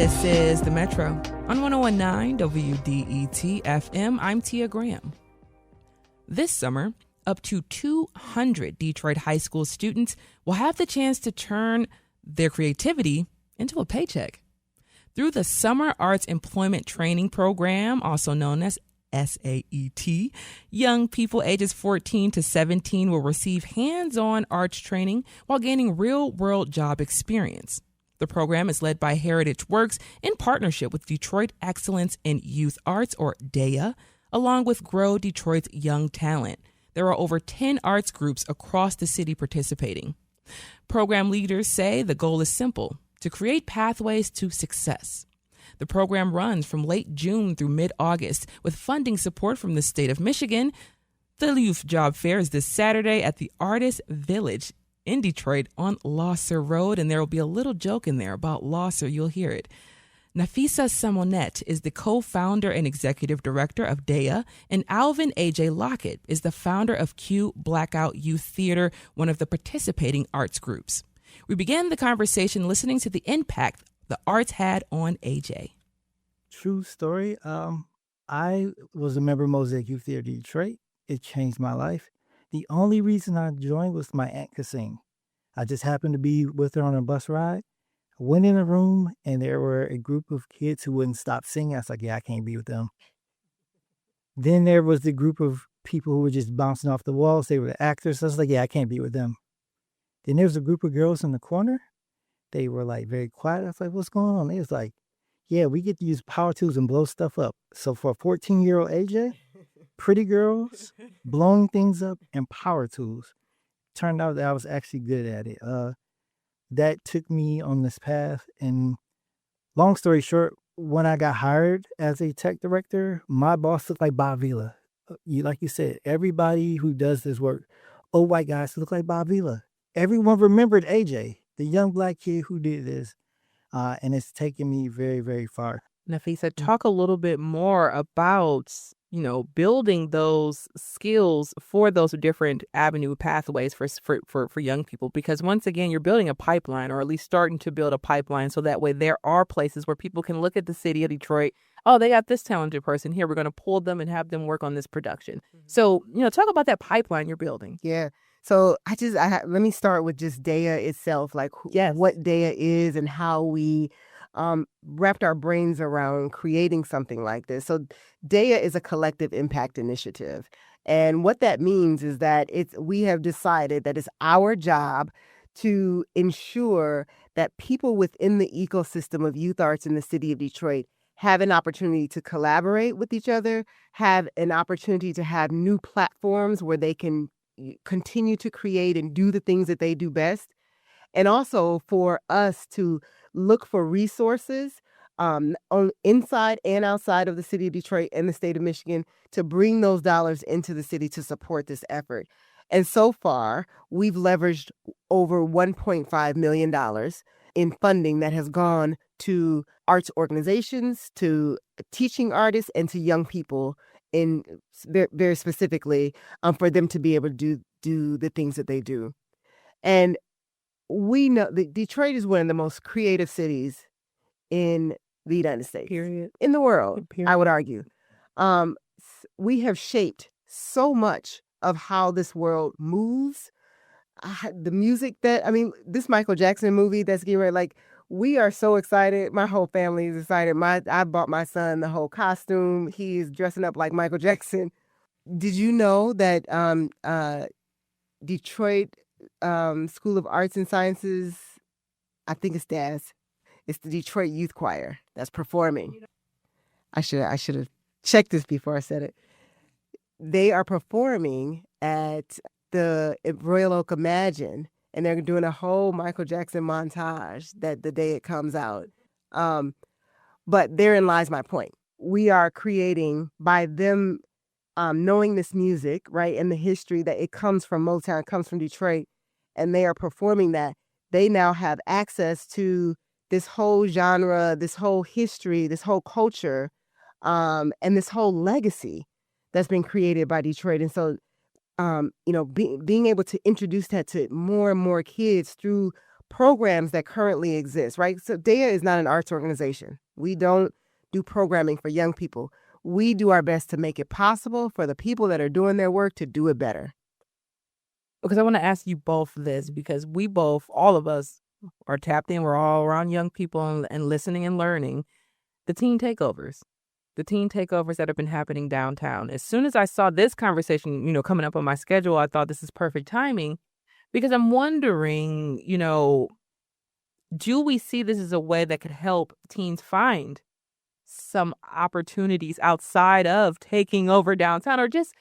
This is The Metro on 101.9 WDET FM. I'm Tia Graham. This summer, up to 200 Detroit high school students will have the chance to turn their creativity into a paycheck. Through the Summer Arts Employment Training Program, also known as SAET, young people ages 14 to 17 will receive hands-on arts training while gaining real-world job experience. The program is led by Heritage Works in partnership with Detroit Excellence in Youth Arts, or DEA, along with Grow Detroit's Young Talent. There are over 10 arts groups across the city participating. Program leaders say the goal is simple: to create pathways to success. The program runs from late June through mid-August with funding support from the state of Michigan. The youth job fair is this Saturday at the Artist Village in Detroit on Losser Road, and there will be a little joke in there about Losser. You'll hear it. Nafisa Samonet is the co-founder and executive director of DEA, and Alvin A.J. Lockett is the founder of Q Blackout Youth Theater, one of the participating arts groups. We began the conversation listening to the impact the arts had on AJ. True story. I was a member of Mosaic Youth Theater Detroit. It changed my life. The only reason I joined was my aunt could sing. I just happened to be with her on a bus ride. I went in a room and there were a group of kids who wouldn't stop singing. I was like, yeah, I can't be with them. Then there was the group of people who were just bouncing off the walls. They were the actors. I was like, yeah, I can't be with them. Then there was a group of girls in the corner. They were like very quiet. I was like, what's going on? They was like, yeah, we get to use power tools and blow stuff up. So for a 14-year-old AJ, pretty girls, blowing things up, and power tools. Turned out that I was actually good at it. That took me on this path. And long story short, when I got hired as a tech director, my boss looked like Bob Vila. Like you said, everybody who does this work, old white guys look like Bob Vila. Everyone remembered AJ, the young black kid who did this. And it's taken me very, very far. Nafisa, talk a little bit more about, building those skills for those different avenue pathways for young people. Because once again, you're building a pipeline, or at least starting to build a pipeline, so that way there are places where people can look at the city of Detroit. Oh, they got this talented person here. We're going to pull them and have them work on this production. So, talk about that pipeline you're building. Yeah. So let me start with just DEA itself, like what DEA is and how we wrapped our brains around creating something like this. So DEA is a collective impact initiative. And what that means is that we have decided that it's our job to ensure that people within the ecosystem of youth arts in the city of Detroit have an opportunity to collaborate with each other, have an opportunity to have new platforms where they can continue to create and do the things that they do best. And also for us to look for resources on inside and outside of the city of Detroit and the state of Michigan to bring those dollars into the city to support this effort. And so far, we've leveraged over $1.5 million in funding that has gone to arts organizations, to teaching artists, and to young people in very specifically for them to be able to do the things that they do. And we know that Detroit is one of the most creative cities in the United States. Period. In the world, Period. I would argue. We have shaped so much of how this world moves. The music this Michael Jackson movie that's getting ready, like, we are so excited. My whole family is excited. I bought my son the whole costume. He's dressing up like Michael Jackson. Did you know that Detroit School of Arts and Sciences, I think it's DAS, it's the Detroit Youth Choir that's performing. I should have checked this before I said it. They are performing at the Royal Oak Imagine, and they're doing a whole Michael Jackson montage that the day it comes out. But therein lies my point. We are creating, by them knowing this music, right, and the history that it comes from Motown, comes from Detroit, and they are performing that, they now have access to this whole genre, this whole history, this whole culture, and this whole legacy that's been created by Detroit. And so, being able to introduce that to more and more kids through programs that currently exist, right? So DEA is not an arts organization. We don't do programming for young people. We do our best to make it possible for the people that are doing their work to do it better. Because I want to ask you both this, because we both, all of us, are tapped in. We're all around young people and listening and learning. The teen takeovers that have been happening downtown. As soon as I saw this conversation, coming up on my schedule, I thought this is perfect timing, because I'm wondering, do we see this as a way that could help teens find some opportunities outside of taking over downtown, or just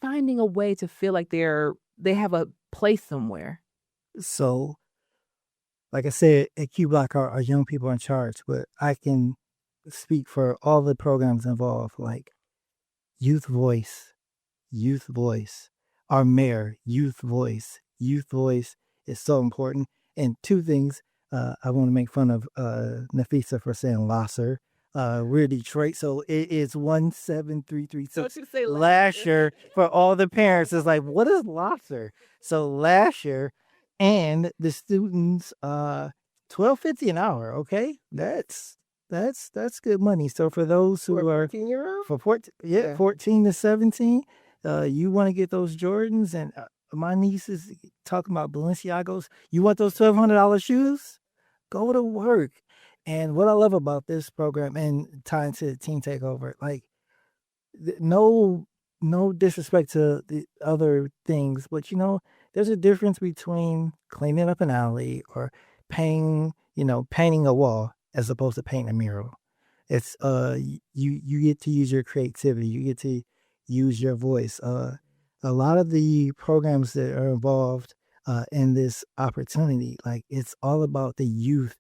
finding a way to feel like they have a place somewhere? So, like I said, at Q Block, our young people are in charge, but I can speak for all the programs involved, like Youth Voice, our mayor, Youth Voice is so important. And two things, I want to make fun of Nafisa for saying Lasser. We're Detroit, so it is 17336. Don't you say Lasher for all the parents. Is like, what is Lasser? So Lasher, and the students, $12.50 an hour. Okay, that's good money. So for those who are 14-year-old? for 14 to 17, you want to get those Jordans, and my niece is talking about Balenciagos. You want those $1,200 shoes? Go to work. And what I love about this program, and tying to the Teen Takeover, like, no disrespect to the other things, but there's a difference between cleaning up an alley or painting a wall as opposed to painting a mural. It's you get to use your creativity, you get to use your voice. A lot of the programs that are involved in this opportunity, like, it's all about the youth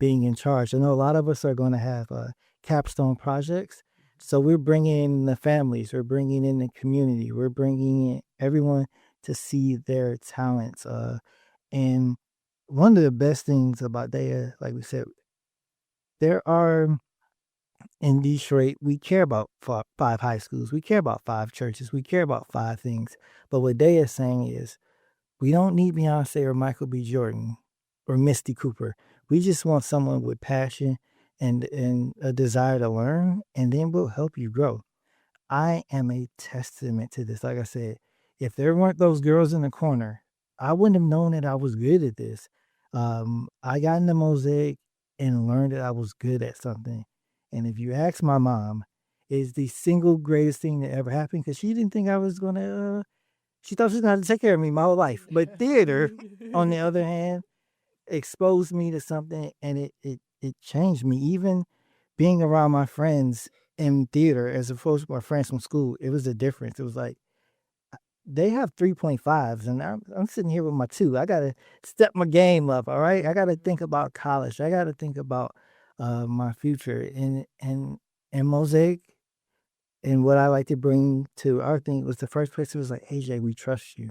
being in charge. I know a lot of us are going to have capstone projects. So we're bringing in the families, we're bringing in the community, we're bringing in everyone to see their talents. And one of the best things about DEA, like we said, there are, in Detroit, we care about 5 high schools, we care about 5 churches, we care about 5 things. But what DEA is saying is, we don't need Beyonce or Michael B. Jordan or Misty Cooper. We just want someone with passion and a desire to learn, and then we'll help you grow. I am a testament to this. Like I said, if there weren't those girls in the corner, I wouldn't have known that I was good at this. I got into Mosaic and learned that I was good at something. And if you ask my mom, it's the single greatest thing that ever happened, because she didn't think I was going to, she thought she was going to take care of me my whole life. But theater, on the other hand, exposed me to something, and it changed me. Even being around my friends in theater as opposed to my friends from school, it was a difference. It was like, they have 3.5s and I'm sitting here with my 2. I got to step my game up, all right? I got to think about college. I got to think about my future. And Mosaic, and what I like to bring to our thing was the first place. It was like, AJ, we trust you.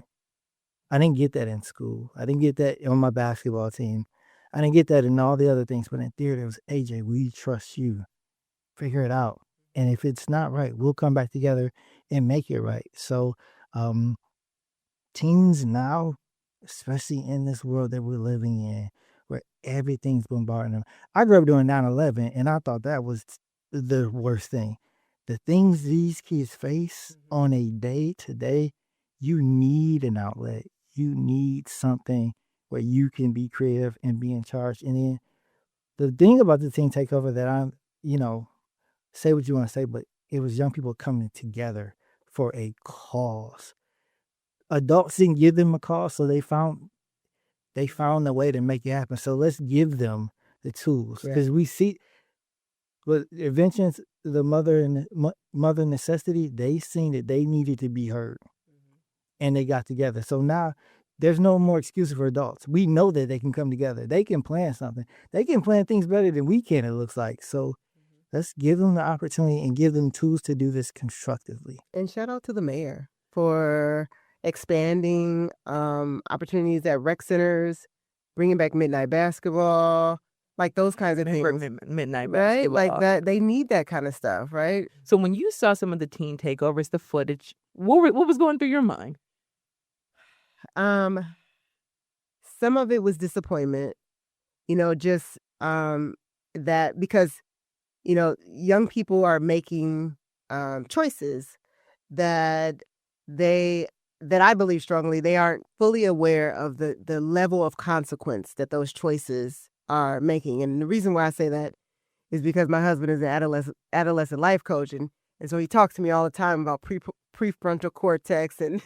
I didn't get that in school. I didn't get that on my basketball team. I didn't get that in all the other things. But in theater, it was, AJ, we trust you. Figure it out. And if it's not right, we'll come back together and make it right. So teens now, especially in this world that we're living in, where everything's bombarding them. I grew up doing 9/11, and I thought that was the worst thing. The things these kids face on a day-to-day, you need an outlet. You need something where you can be creative and be in charge. And then the thing about the Teen Takeover that I'm, say what you want to say, but it was young people coming together for a cause. Adults didn't give them a cause, so they found a way to make it happen. So let's give them the tools, because we see, but Inventions, the mother necessity, they seen that they needed to be heard, and they got together. So now there's no more excuses for adults. We know that they can come together. They can plan something. They can plan things better than we can, it looks like. So let's give them the opportunity and give them tools to do this constructively. And shout out to the mayor for expanding opportunities at rec centers, bringing back midnight basketball, like those kinds of things. Midnight Right? basketball. Like that, they need that kind of stuff, right? So when you saw some of the teen takeovers, the footage, what was going through your mind? Some of it was disappointment. just that because young people are making choices that they that I believe strongly they aren't fully aware of the level of consequence that those choices are making. And the reason why I say that is because my husband is an adolescent life coach, and so he talks to me all the time about prefrontal cortex and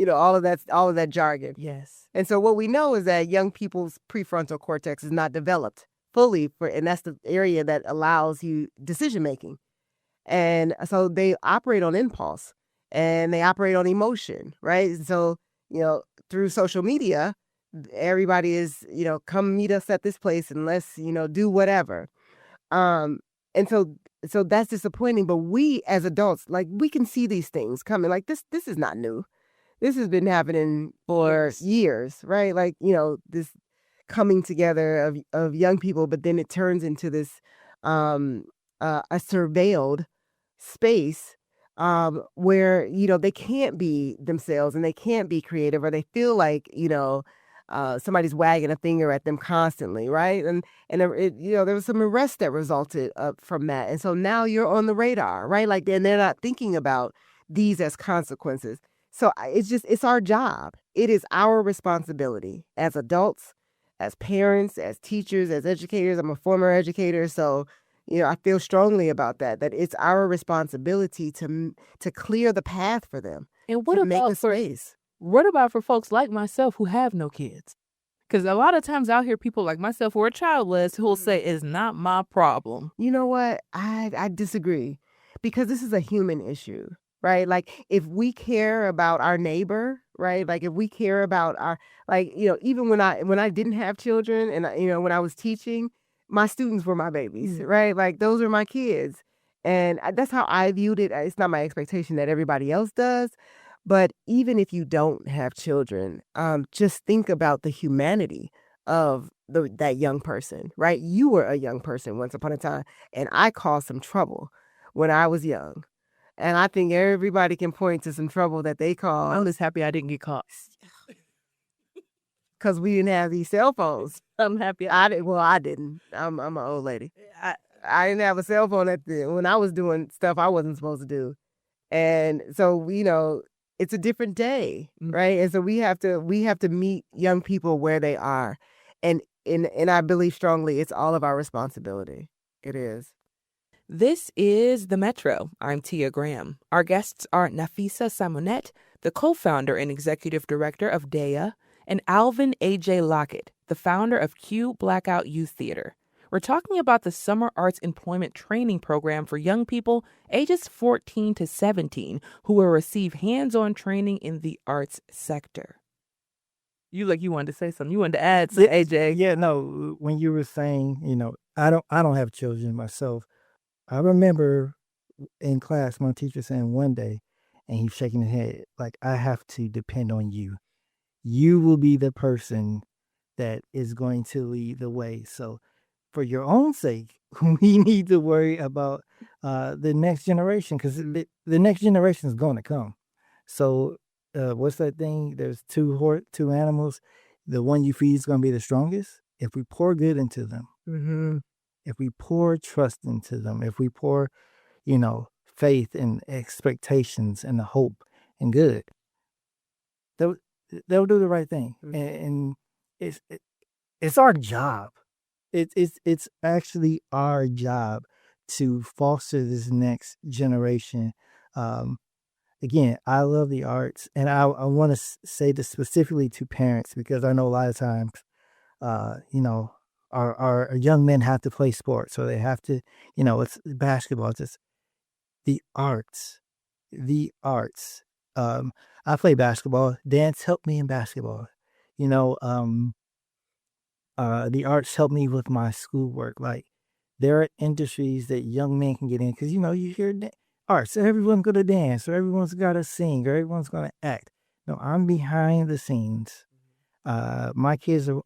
all of that jargon. Yes. And so what we know is that young people's prefrontal cortex is not developed fully and that's the area that allows you decision making. And so they operate on impulse and they operate on emotion, right? And so, through social media, everybody is, come meet us at this place and let's, do whatever. Um, and so that's disappointing. But we as adults, like we can see these things coming. Like this is not new. This has been happening for years, right? Like, this coming together of young people, but then it turns into this a surveilled space where they can't be themselves and they can't be creative, or they feel like somebody's wagging a finger at them constantly, right? And there was some arrests that resulted from that, and so now you're on the radar, right? Like, and they're not thinking about these as consequences. So it's our job. It is our responsibility as adults, as parents, as teachers, as educators. I'm a former educator, so I feel strongly about that it's our responsibility to clear the path for them, And what to make about a space. What about for folks like myself who have no kids? Because a lot of times I'll hear people like myself who are childless who will say, it's not my problem. You know what? I disagree, because this is a human issue, right? Like, if we care about our neighbor, right? Like, if we care about our, like, even when I didn't have children and when I was teaching, my students were my babies, right? Like, those are my kids. And that's how I viewed it. It's not my expectation that everybody else does. But even if you don't have children, just think about the humanity of that young person, right? You were a young person once upon a time, and I caused some trouble when I was young. And I think everybody can point to some trouble that they caused. I'm just happy I didn't get caught. Because we didn't have these cell phones. I'm happy. I didn't. I'm an old lady. I didn't have a cell phone when I was doing stuff I wasn't supposed to do. And so, it's a different day, right? And so we have to meet young people where they are. And I believe strongly it's all of our responsibility. It is. This is The Metro. I'm Tia Graham. Our guests are Nafisa Simonet, the co-founder and executive director of DEA, and Alvin A.J. Lockett, the founder of Q Blackout Youth Theater. We're talking about the Summer Arts Employment Training Program for young people ages 14 to 17 who will receive hands-on training in the arts sector. You wanted to say something. You wanted to add something, AJ. Yeah, no. When you were saying, I don't have children myself. I remember in class my teacher saying one day, and he's shaking his head like, I have to depend on you. You will be the person that is going to lead the way. So for your own sake, we need to worry about the next generation, because the next generation is going to come. So what's that thing? There's two animals. The one you feed is going to be the strongest. If we pour good into them, if we pour trust into them, if we pour, faith and expectations and the hope and good, they'll do the right thing. And it's our job. It's actually our job to foster this next generation. Again, I love the arts, and I want to say this specifically to parents, because I know a lot of times, our young men have to play sports, or they have to, it's basketball. It's just the arts. I play basketball. Dance helped me in basketball. The arts help me with my schoolwork. Like, there are industries that young men can get in, because you hear arts, so everyone's gonna dance, or everyone's gotta sing, or everyone's gonna act. No, I'm behind the scenes. My kids are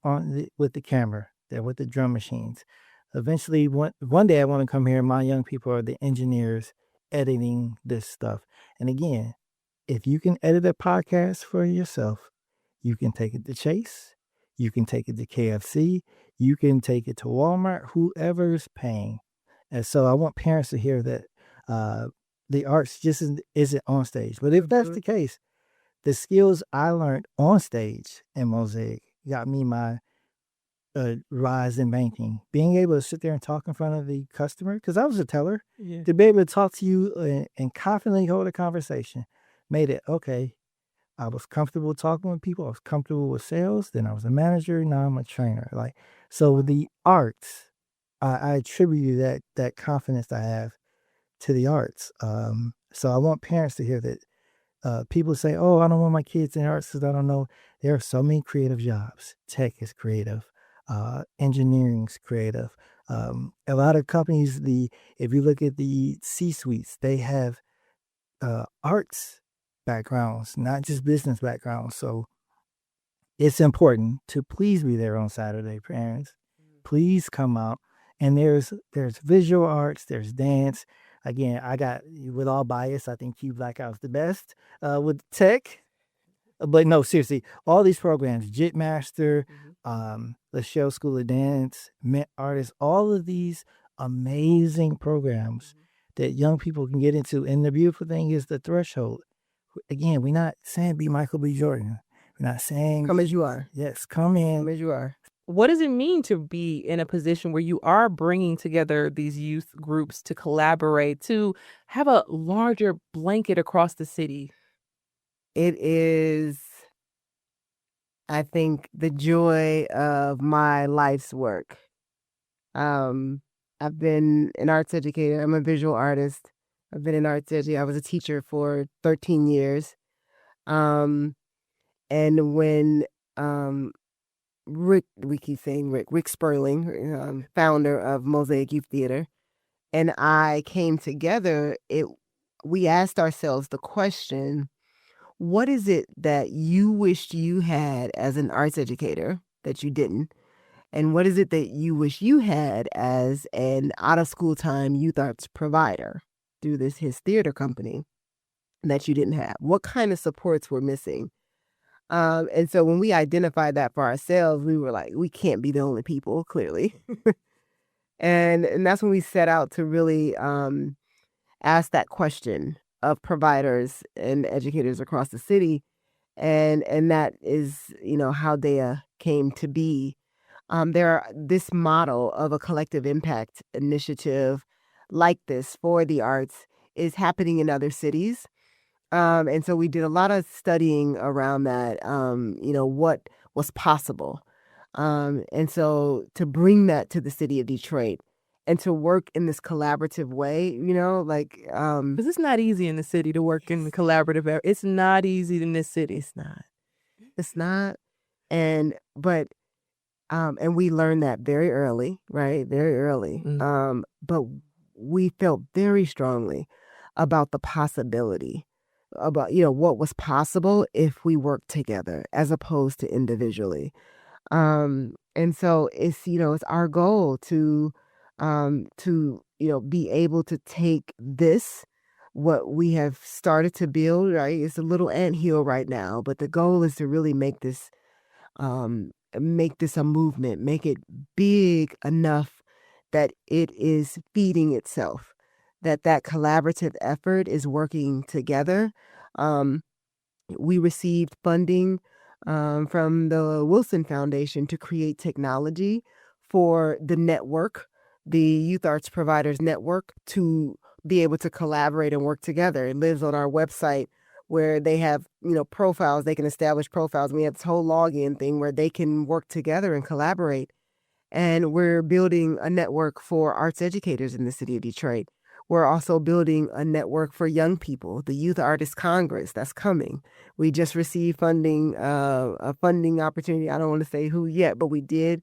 with the camera. They're with the drum machines. Eventually, one day I want to come here. My young people are the engineers editing this stuff. And again, if you can edit a podcast for yourself, you can take it to Chase. You can take it to KFC. You can take it to Walmart, whoever's paying. And so I want parents to hear that the arts just isn't on stage. But if that's the case, the skills I learned on stage in Mosaic got me my rise in banking. Being able to sit there and talk in front of the customer, because I was a teller, to be able to talk to you and confidently hold a conversation made it okay. I was comfortable talking with people. I was comfortable with sales. Then I was a manager. Now I'm a trainer. Like, so the arts, I attribute that confidence I have to the arts. So I want parents to hear that people say, oh, I don't want my kids in arts because I don't know. There are so many creative jobs. Tech is creative. Engineering's creative. A lot of companies, if you look at the C-suites, they have arts backgrounds, not just business backgrounds. So it's important to please be there on Saturday, parents. Please come out. And there's visual arts, there's dance. Again, I got, with all bias, I think Q Blackout's the best with tech. But no, seriously, all these programs, JIT Master, the Show School of Dance, Mint Artists, all of these amazing programs that young people can get into. And the beautiful thing is the threshold. Again, we're not saying be Michael B. Jordan. We're not saying come as you are. Yes, come in. Come as you are. What does it mean to be in a position where you are bringing together these youth groups to collaborate, to have a larger blanket across the city? It is, I think, the joy of my life's work. I've been an arts educator. I'm a visual artist. I've been an arts educator. I was a teacher for 13 years. And when we keep saying Rick Sperling, founder of Mosaic Youth Theater, and I came together, we asked ourselves the question, what is it that you wished you had as an arts educator that you didn't? And what is it that you wish you had as an out-of-school time youth arts provider through his theater company that you didn't have? What kind of supports were missing? And so when we identified that for ourselves, we were like, we can't be the only people, clearly. and that's when we set out to really ask that question of providers and educators across the city. And that is, how DEA came to be. This model of a collective impact initiative like this for the arts is happening in other cities. And so we did a lot of studying around that, what was possible. And so to bring that to the city of Detroit and to work in this collaborative way, because it's not easy in the city to work in the collaborative area. It's not easy in this city. It's not. And we learned that very early, right? Very early. But we felt very strongly about the possibility, about, what was possible if we worked together as opposed to individually. And so it's our goal to be able to take what we have started to build, right? It's a little anthill right now, but the goal is to really make this a movement, make it big enough that it is feeding itself, that collaborative effort is working together. We received funding from the Wilson Foundation to create technology for the network, the Youth Arts Providers Network, to be able to collaborate and work together. It lives on our website where they have, profiles. They can establish profiles. We have this whole login thing where they can work together and collaborate. And we're building a network for arts educators in the city of Detroit. We're also building a network for young people, the Youth Artists Congress that's coming. We just received funding, a funding opportunity. I don't want to say who yet, but we did.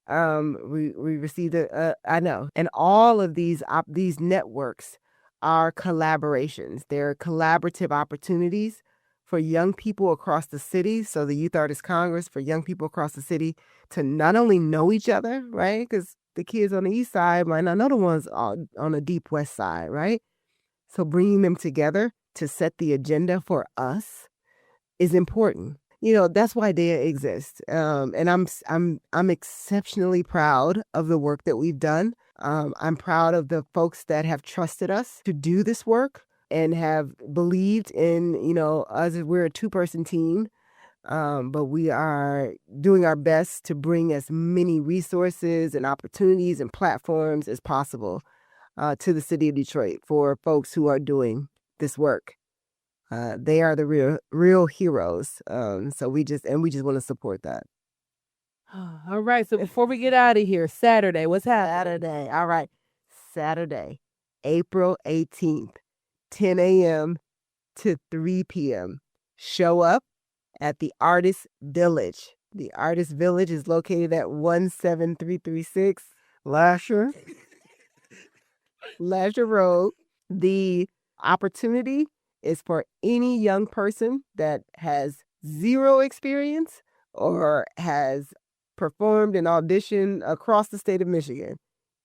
We received I know. And all of these networks are collaborations. They're collaborative opportunities for young people across the city. So the Youth Artists Congress for young people across the city to not only know each other, right? Because the kids on the east side might not know the ones on the deep west side, right? So bringing them together to set the agenda for us is important. That's why DEA exists. And I'm exceptionally proud of the work that we've done. I'm proud of the folks that have trusted us to do this work and have believed in, us. We're a 2-person team, but we are doing our best to bring as many resources and opportunities and platforms as possible to the city of Detroit for folks who are doing this work. They are the real heroes. So we just want to support that. All right. So before we get out of here, Saturday, what's happening? Saturday. All right. Saturday, April 18th, 10 a.m. to 3 p.m. Show up at the Artist Village. The Artist Village is located at 17336 Lasher. Lasher Road. The opportunity is for any young person that has zero experience or has performed and auditioned across the state of Michigan.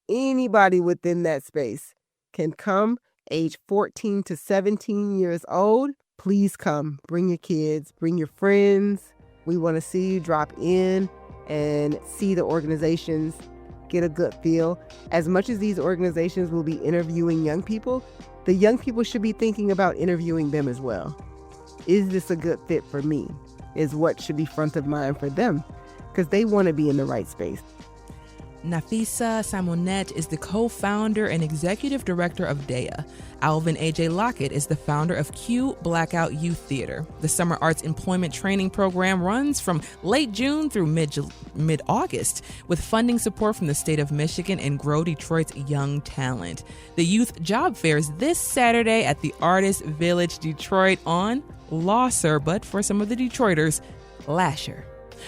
Anybody within that space can come, age 14 to 17 years old. Please come. Bring your kids, bring your friends. We want to see you drop in and see the organizations, get a good feel. As much as these organizations will be interviewing young people, the young people should be thinking about interviewing them as well. Is this a good fit for me? Is what should be front of mind for them, because they want to be in the right space. Nafisa Simonette is the co-founder and executive director of DEA. Alvin A.J. Lockett is the founder of Q Blackout Youth Theater. The Summer Arts Employment Training Program runs from late June through mid-August with funding support from the state of Michigan and Grow Detroit's Young Talent. The Youth Job Fair is this Saturday at the Artist Village Detroit on Losser, but for some of the Detroiters, Lasher.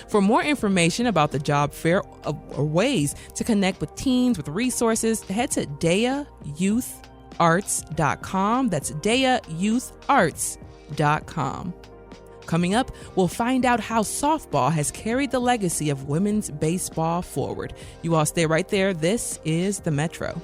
For more information about the job fair or ways to connect with teens with resources, head to DEAYouthArts.com. That's DEAYouthArts.com. Coming up, we'll find out how softball has carried the legacy of women's baseball forward. You all stay right there. This is The Metro.